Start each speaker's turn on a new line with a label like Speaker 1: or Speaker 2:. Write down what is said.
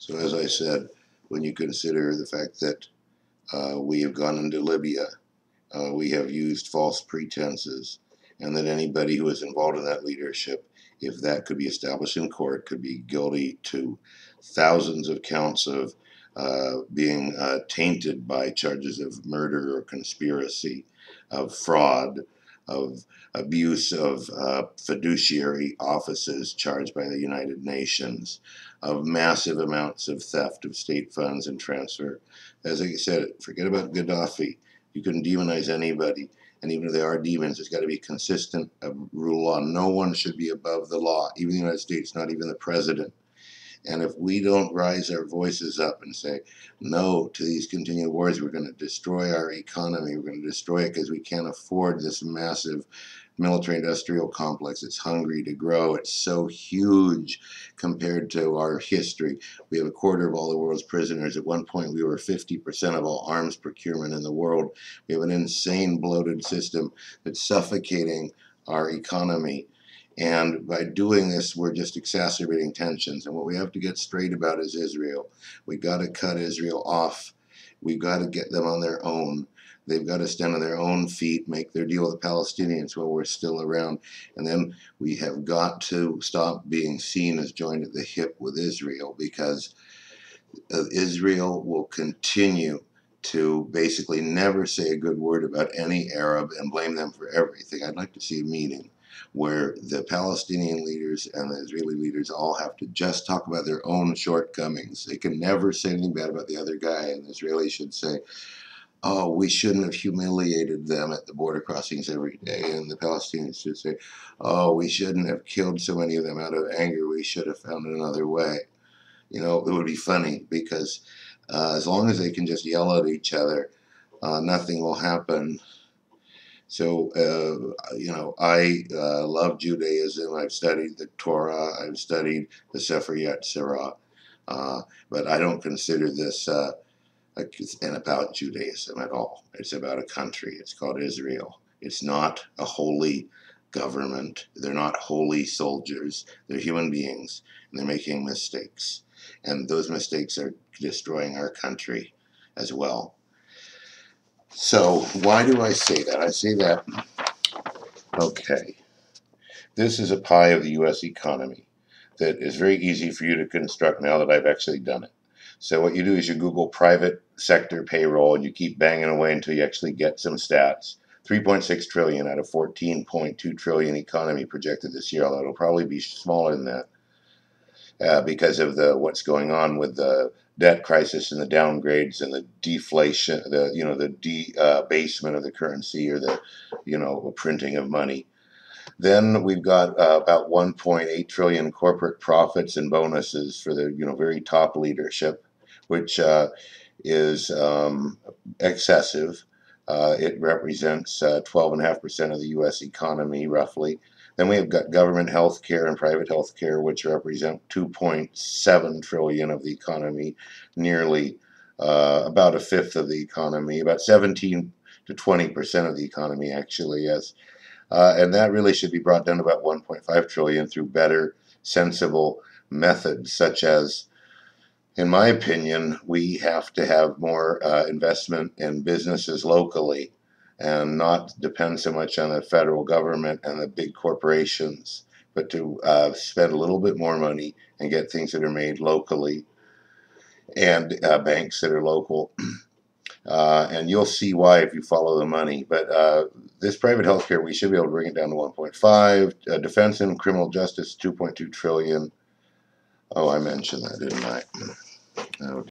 Speaker 1: So as I said, when you consider the fact that we have gone into Libya, we have used false pretenses, and that anybody who is involved in that leadership, if that could be established in court, could be guilty to thousands of counts of being tainted by charges of murder or conspiracy, of fraud, of abuse of fiduciary offices charged by the United Nations, of massive amounts of theft of state funds and transfer. As I said, forget about Gaddafi. You can demonize anybody, and even if they are demons, it's got to be consistent rule of law. No one should be above the law, even the United States, not even the president. And if we don't rise our voices up and say no to these continued wars, we're going to destroy our economy. We're going to destroy it because we can't afford this massive military-industrial complex. It's hungry to grow. It's so huge compared to our history. We have a quarter of all the world's prisoners. At one point, we were 50% of all arms procurement in the world. We have an insane bloated system that's suffocating our economy. And by doing this, we're just exacerbating tensions. And what we have to get straight about is Israel. We got to cut Israel off. We've got to get them on their own. They've got to stand on their own feet, make their deal with the Palestinians while we're still around. And then we have got to stop being seen as joined at the hip with Israel, because Israel will continue to basically never say a good word about any Arab and blame them for everything. I'd like to see a meeting where the Palestinian leaders and the Israeli leaders all have to just talk about their own shortcomings. They can never say anything bad about the other guy, and the Israelis should say, oh, we shouldn't have humiliated them at the border crossings every day. And the Palestinians should say, oh, we shouldn't have killed so many of them out of anger. We should have found another way. You know, it would be funny, because as long as they can just yell at each other, nothing will happen. So, you know, I love Judaism. I've studied the Torah. I've studied the Sefer Yetzirah. But I don't consider this about Judaism at all. It's about a country. It's called Israel. It's not a holy government. They're not holy soldiers. They're human beings, and they're making mistakes. And those mistakes are destroying our country as well. So why do I say that? I say that, okay, this is a pie of the U.S. economy that is very easy for you to construct now that I've actually done it. So what you do is you Google private sector payroll, and you keep banging away until you actually get some stats. 3.6 trillion out of 14.2 trillion economy projected this year, although it'll probably be smaller than that because of what's going on with the debt crisis and the downgrades and the deflation, the debasement of the currency, or the printing of money. Then we've got about 1.8 trillion corporate profits and bonuses for the very top leadership, which is excessive. It represents 12.5% of the U.S. economy, roughly. Then we have got government health care and private health care, which represent 2.7 trillion of the economy, nearly about a fifth of the economy, about 17 to 20% of the economy, actually, yes. And that really should be brought down to about 1.5 trillion through better, sensible methods, such as, in my opinion, we have to have more investment in businesses locally and not depend so much on the federal government and the big corporations, but to spend a little bit more money and get things that are made locally, and banks that are local. And you'll see why if you follow the money. But this private healthcare, we should be able to bring it down to 1.5. Defense and criminal justice, 2.2 trillion. Oh, I mentioned that, didn't I? Oh,